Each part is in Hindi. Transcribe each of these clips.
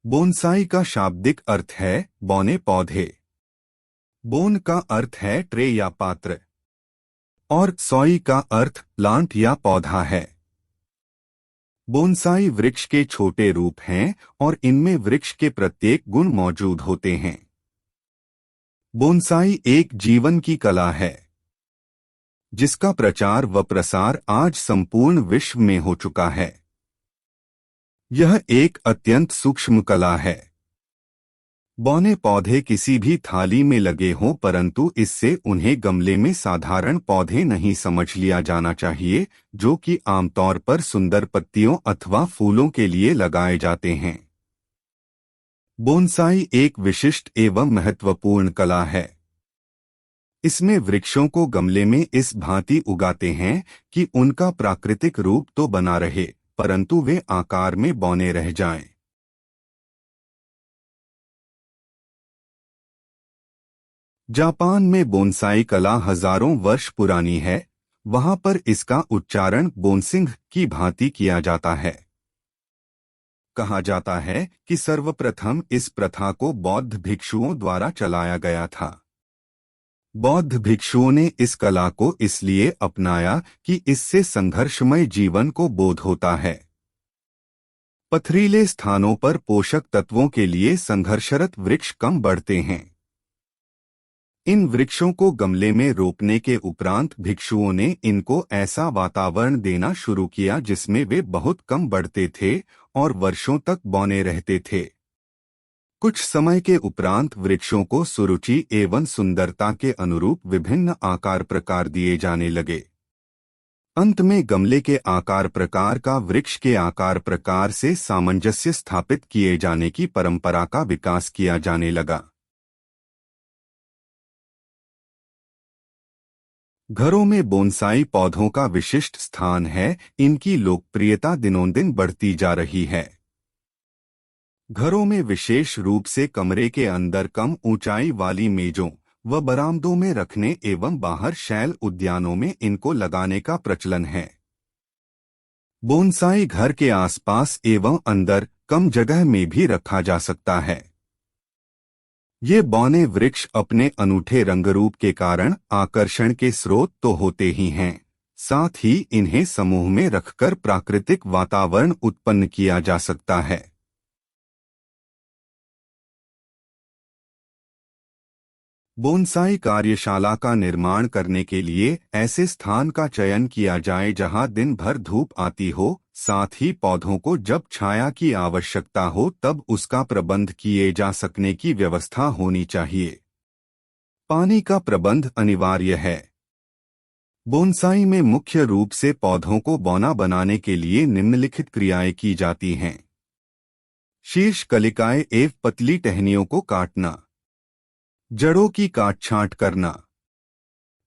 बोनसाई का शाब्दिक अर्थ है बौने पौधे। बोन का अर्थ है ट्रे या पात्र और सॉई का अर्थ प्लांट या पौधा है। बोनसाई वृक्ष के छोटे रूप हैं और इनमें वृक्ष के प्रत्येक गुण मौजूद होते हैं। बोनसाई एक जीवन की कला है जिसका प्रचार व प्रसार आज संपूर्ण विश्व में हो चुका है। यह एक अत्यंत सूक्ष्म कला है। बौने पौधे किसी भी थाली में लगे हों, परंतु इससे उन्हें गमले में साधारण पौधे नहीं समझ लिया जाना चाहिए, जो कि आमतौर पर सुंदर पत्तियों अथवा फूलों के लिए लगाए जाते हैं। बोनसाई एक विशिष्ट एवं महत्वपूर्ण कला है। इसमें वृक्षों को गमले में इस भांति उगाते हैं कि उनका प्राकृतिक रूप तो बना रहे, परंतु वे आकार में बौने रह जाएं। जापान में बोनसाई कला हजारों वर्ष पुरानी है। वहां पर इसका उच्चारण बोनसिंग की भांति किया जाता है। कहा जाता है कि सर्वप्रथम इस प्रथा को बौद्ध भिक्षुओं द्वारा चलाया गया था। बौद्ध भिक्षुओं ने इस कला को इसलिए अपनाया कि इससे संघर्षमय जीवन को बोध होता है। पथरीले स्थानों पर पोषक तत्वों के लिए संघर्षरत वृक्ष कम बढ़ते हैं। इन वृक्षों को गमले में रोपने के उपरांत भिक्षुओं ने इनको ऐसा वातावरण देना शुरू किया जिसमें वे बहुत कम बढ़ते थे और वर्षों तक बौने रहते थे। कुछ समय के उपरांत वृक्षों को सुरुचि एवं सुंदरता के अनुरूप विभिन्न आकार प्रकार दिए जाने लगे। अंत में गमले के आकार प्रकार का वृक्ष के आकार प्रकार से सामंजस्य स्थापित किए जाने की परंपरा का विकास किया जाने लगा। घरों में बोनसाई पौधों का विशिष्ट स्थान है। इनकी लोकप्रियता दिनोंदिन बढ़ती जा रही है। घरों में विशेष रूप से कमरे के अंदर कम ऊंचाई वाली मेजों व बरामदों में रखने एवं बाहर शैल उद्यानों में इनको लगाने का प्रचलन है। बोनसाई घर के आसपास एवं अंदर कम जगह में भी रखा जा सकता है। ये बौने वृक्ष अपने अनूठे रंगरूप के कारण आकर्षण के स्रोत तो होते ही हैं, साथ ही इन्हें समूह में रखकर प्राकृतिक वातावरण उत्पन्न किया जा सकता है। बोनसाई कार्यशाला का निर्माण करने के लिए ऐसे स्थान का चयन किया जाए जहां दिन भर धूप आती हो, साथ ही पौधों को जब छाया की आवश्यकता हो तब उसका प्रबंध किए जा सकने की व्यवस्था होनी चाहिए। पानी का प्रबंध अनिवार्य है। बोनसाई में मुख्य रूप से पौधों को बौना बनाने के लिए निम्नलिखित क्रियाएं की जाती हैं। शीर्ष कलिकाएं एवं पतली टहनियों को काटना, जड़ों की काट छांट करना,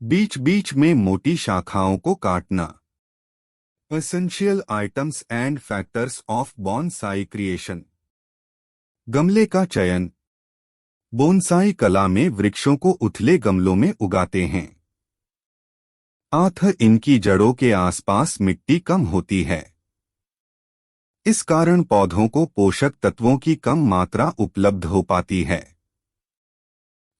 बीच बीच में मोटी शाखाओं को काटना। Essential items and factors of bonsai creation. गमले का चयन। बोनसाई कला में वृक्षों को उथले गमलों में उगाते हैं। इनकी जड़ों के आसपास मिट्टी कम होती है। इस कारण पौधों को पोषक तत्वों की कम मात्रा उपलब्ध हो पाती है।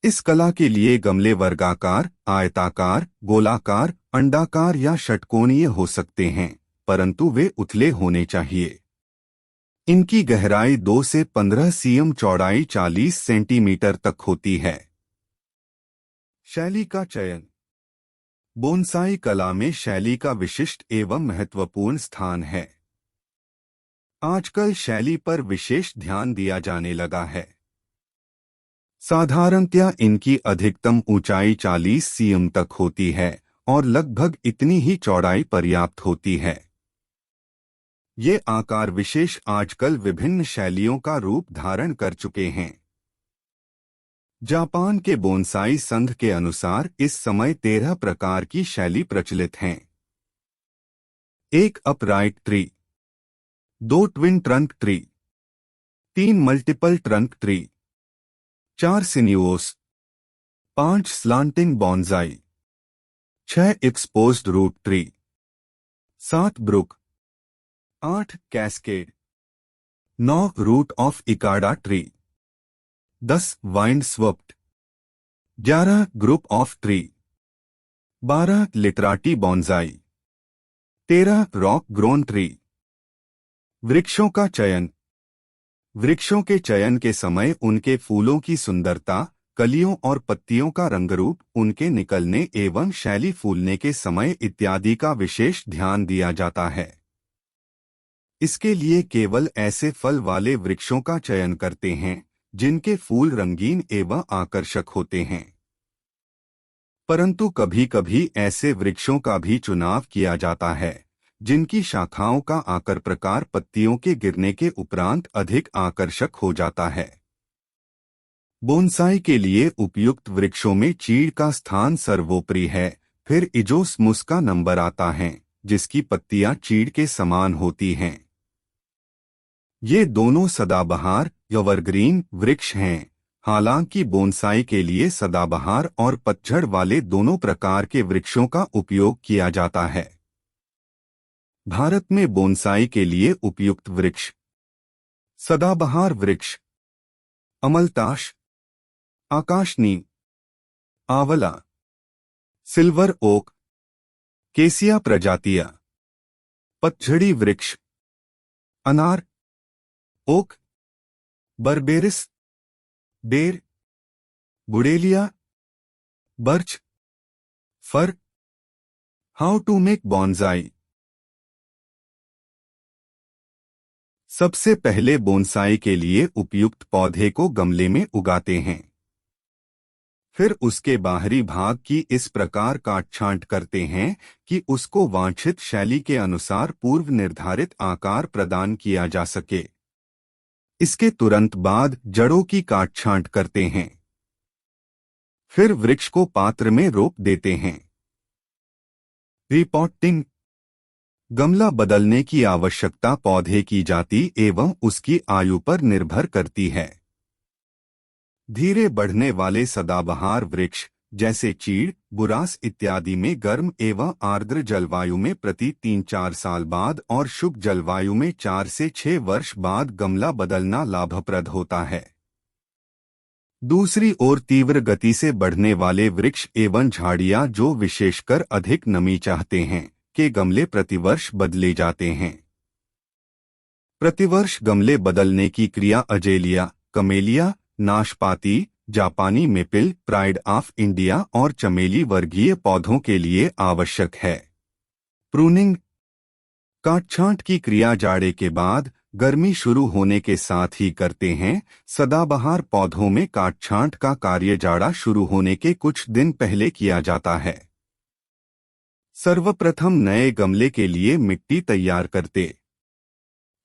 इस कला के लिए गमले वर्गाकार, आयताकार, गोलाकार, अंडाकार या षटकोणीय हो सकते हैं, परंतु वे उथले होने चाहिए। इनकी गहराई 2 से 15 सीएम, चौड़ाई 40 सेंटीमीटर तक होती है। शैली का चयन। बोनसाई कला में शैली का विशिष्ट एवं महत्वपूर्ण स्थान है। आजकल शैली पर विशेष ध्यान दिया जाने लगा है। साधारणतया इनकी अधिकतम ऊंचाई 40 सीएम तक होती है और लगभग इतनी ही चौड़ाई पर्याप्त होती है। ये आकार विशेष आजकल विभिन्न शैलियों का रूप धारण कर चुके हैं। जापान के बोनसाई संघ के अनुसार इस समय 13 प्रकार की शैली प्रचलित हैं। 1 upright tree, 2 twin trunk tree, 3 multiple trunk tree, 4 sinuous, 5 slanting bonsai, 6 exposed root tree, 7 brook, 8 cascade, 9 root of ikada tree, 10 wind swept, 11 group of tree, 12 literati bonsai, 13 rock grown tree. वृक्षों का चयन। वृक्षों के चयन के समय उनके फूलों की सुंदरता, कलियों और पत्तियों का रंगरूप, उनके निकलने एवं शैली फूलने के समय इत्यादि का विशेष ध्यान दिया जाता है। इसके लिए केवल ऐसे फल वाले वृक्षों का चयन करते हैं जिनके फूल रंगीन एवं आकर्षक होते हैं। परंतु कभी कभी ऐसे वृक्षों का भी चुनाव किया जाता है जिनकी शाखाओं का आकार प्रकार पत्तियों के गिरने के उपरांत अधिक आकर्षक हो जाता है। बोनसाई के लिए उपयुक्त वृक्षों में चीड़ का स्थान सर्वोपरि है, फिर इजोस्मुस का नंबर आता है जिसकी पत्तियां चीड़ के समान होती हैं। ये दोनों सदाबहार एवरग्रीन वृक्ष हैं। हालांकि बोनसाई के लिए सदाबहार और पतझड़ वाले दोनों प्रकार के वृक्षों का उपयोग किया जाता है। भारत में बोनसाई के लिए उपयुक्त वृक्ष: सदाबहार वृक्ष, अमलताश, आकाशनी, आंवला, सिल्वर ओक, केसिया प्रजातियां। पतझड़ी वृक्ष: अनार, ओक, बर्बेरिस, बेर, buddleia, birch, fir. How to make bonsai. सबसे पहले बोनसाई के लिए उपयुक्त पौधे को गमले में उगाते हैं। फिर उसके बाहरी भाग की इस प्रकार काट-छांट करते हैं कि उसको वांछित शैली के अनुसार पूर्व निर्धारित आकार प्रदान किया जा सके। इसके तुरंत बाद जड़ों की काट-छांट करते हैं। फिर वृक्ष को पात्र में रोप देते हैं। रिपॉटिंग। गमला बदलने की आवश्यकता पौधे की जाति एवं उसकी आयु पर निर्भर करती है। धीरे बढ़ने वाले सदाबहार वृक्ष जैसे चीड़, बुरास इत्यादि में गर्म एवं आर्द्र जलवायु में प्रति 3-4 साल बाद और शुष्क जलवायु में 4 से 6 वर्ष बाद गमला बदलना लाभप्रद होता है। दूसरी ओर तीव्र गति से बढ़ने वाले वृक्ष एवं झाड़ियां जो विशेषकर अधिक नमी चाहते हैं के गमले प्रतिवर्ष बदले जाते हैं। प्रतिवर्ष गमले बदलने की क्रिया अजेलिया, कमेलिया, नाशपाती, जापानी मेपिल, प्राइड ऑफ इंडिया और चमेली वर्गीय पौधों के लिए आवश्यक है। प्रूनिंग। काट-छांट की क्रिया जाड़े के बाद गर्मी शुरू होने के साथ ही करते हैं। सदाबहार पौधों में काट-छांट का कार्य जाड़ा शुरू होने के कुछ दिन पहले किया जाता है। सर्वप्रथम नए गमले के लिए मिट्टी तैयार करते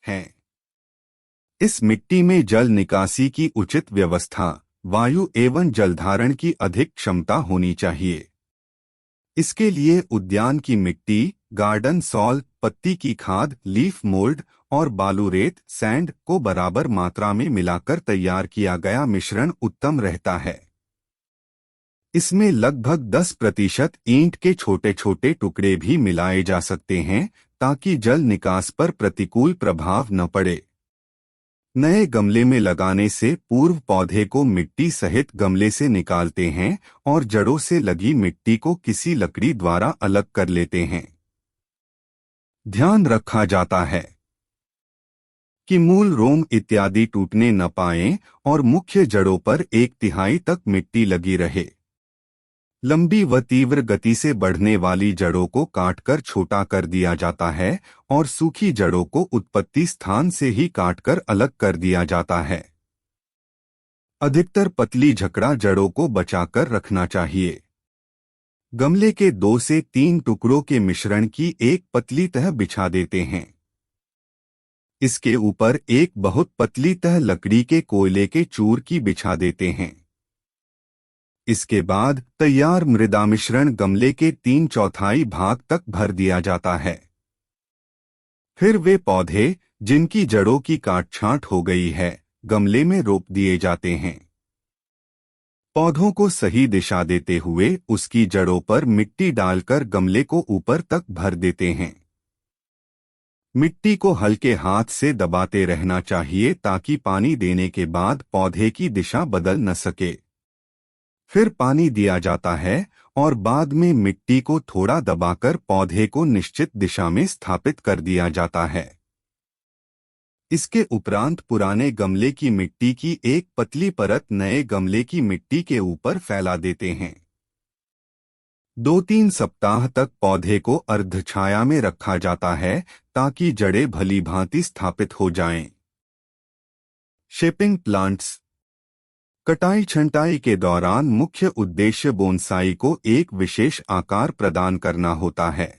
हैं। इस मिट्टी में जल निकासी की उचित व्यवस्था, वायु एवं जलधारण की अधिक क्षमता होनी चाहिए। इसके लिए उद्यान की मिट्टी, गार्डन सॉल, पत्ती की खाद, लीफ मोल्ड और बालू रेत सैंड को बराबर मात्रा में मिलाकर तैयार किया गया मिश्रण उत्तम रहता है। इसमें लगभग 10% ईंट के छोटे छोटे टुकड़े भी मिलाए जा सकते हैं ताकि जल निकास पर प्रतिकूल प्रभाव न पड़े। नए गमले में लगाने से पूर्व पौधे को मिट्टी सहित गमले से निकालते हैं और जड़ों से लगी मिट्टी को किसी लकड़ी द्वारा अलग कर लेते हैं। ध्यान रखा जाता है कि मूल रोम इत्यादि टूटने न पाएं और मुख्य जड़ों पर 1/3 तक मिट्टी लगी रहे। लंबी व तीव्र गति से बढ़ने वाली जड़ों को काटकर छोटा कर दिया जाता है और सूखी जड़ों को उत्पत्ति स्थान से ही काटकर अलग कर दिया जाता है। अधिकतर पतली झकड़ा जड़ों को बचाकर रखना चाहिए। गमले के 2 से 3 टुकड़ों के मिश्रण की एक पतली तह बिछा देते हैं। इसके ऊपर एक बहुत पतली तह लकड़ी के कोयले के चूर की बिछा देते हैं। इसके बाद तैयार मृदा मिश्रण गमले के 3/4 भाग तक भर दिया जाता है। फिर वे पौधे जिनकी जड़ों की काट-छांट हो गई है गमले में रोप दिए जाते हैं। पौधों को सही दिशा देते हुए उसकी जड़ों पर मिट्टी डालकर गमले को ऊपर तक भर देते हैं। मिट्टी को हल्के हाथ से दबाते रहना चाहिए ताकि पानी देने के बाद पौधे की दिशा बदल न सके। फिर पानी दिया जाता है और बाद में मिट्टी को थोड़ा दबाकर पौधे को निश्चित दिशा में स्थापित कर दिया जाता है। इसके उपरांत पुराने गमले की मिट्टी की एक पतली परत नए गमले की मिट्टी के ऊपर फैला देते हैं। 2-3 सप्ताह तक पौधे को अर्धछाया में रखा जाता है ताकि जड़ें भली भांति स्थापित हो जाएं। Shaping plants. कटाई छंटाई के दौरान मुख्य उद्देश्य बोनसाई को एक विशेष आकार प्रदान करना होता है।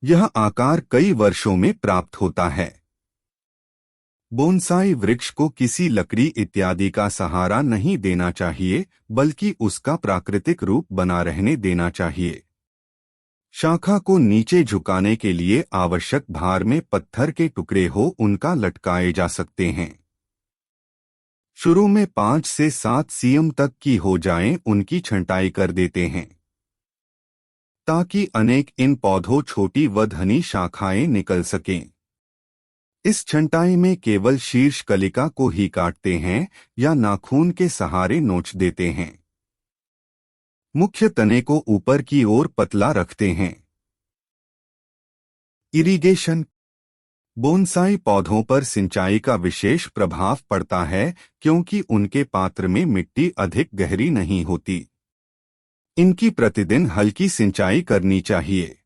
यह आकार कई वर्षों में प्राप्त होता है। बोनसाई वृक्ष को किसी लकड़ी इत्यादि का सहारा नहीं देना चाहिए, बल्कि उसका प्राकृतिक रूप बना रहने देना चाहिए। शाखा को नीचे झुकाने के लिए आवश्यक भार में पत्थर के टुकड़े हो उनका लटकाए जा सकते हैं। शुरू में 5 से 7 सीएम तक की हो जाएं उनकी छंटाई कर देते हैं ताकि अनेक इन पौधों छोटी व घनी शाखाएं निकल सकें। इस छंटाई में केवल शीर्ष कलिका को ही काटते हैं या नाखून के सहारे नोच देते हैं। मुख्य तने को ऊपर की ओर पतला रखते हैं। इरिगेशन। बोनसाई पौधों पर सिंचाई का विशेष प्रभाव पड़ता है क्योंकि उनके पात्र में मिट्टी अधिक गहरी नहीं होती। इनकी प्रतिदिन हल्की सिंचाई करनी चाहिए।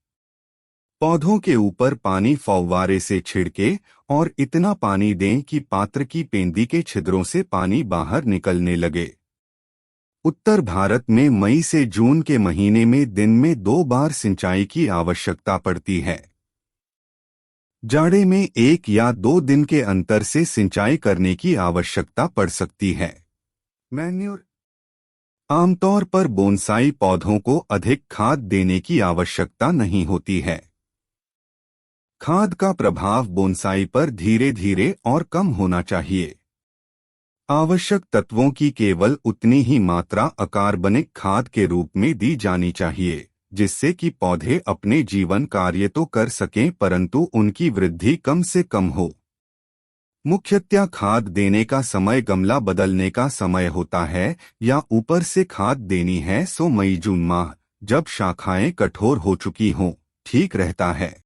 पौधों के ऊपर पानी फव्वारे से छिड़के और इतना पानी दें कि पात्र की पेंदी के छिद्रों से पानी बाहर निकलने लगे। उत्तर भारत में मई से जून के महीने में दिन में 2 बार सिंचाई की आवश्यकता पड़ती है। जाड़े में 1 या 2 दिन के अंतर से सिंचाई करने की आवश्यकता पड़ सकती है। मैन्योर। आमतौर पर बोनसाई पौधों को अधिक खाद देने की आवश्यकता नहीं होती है। खाद का प्रभाव बोनसाई पर धीरे धीरे और कम होना चाहिए। आवश्यक तत्वों की केवल उतनी ही मात्रा अकार्बनिक खाद के रूप में दी जानी चाहिए, जिससे कि पौधे अपने जीवन कार्य तो कर सकें परंतु उनकी वृद्धि कम से कम हो। मुख्यतः खाद देने का समय गमला बदलने का समय होता है या ऊपर से खाद देनी है सो मई जून माह, जब शाखाएं कठोर हो चुकी हों, ठीक रहता है।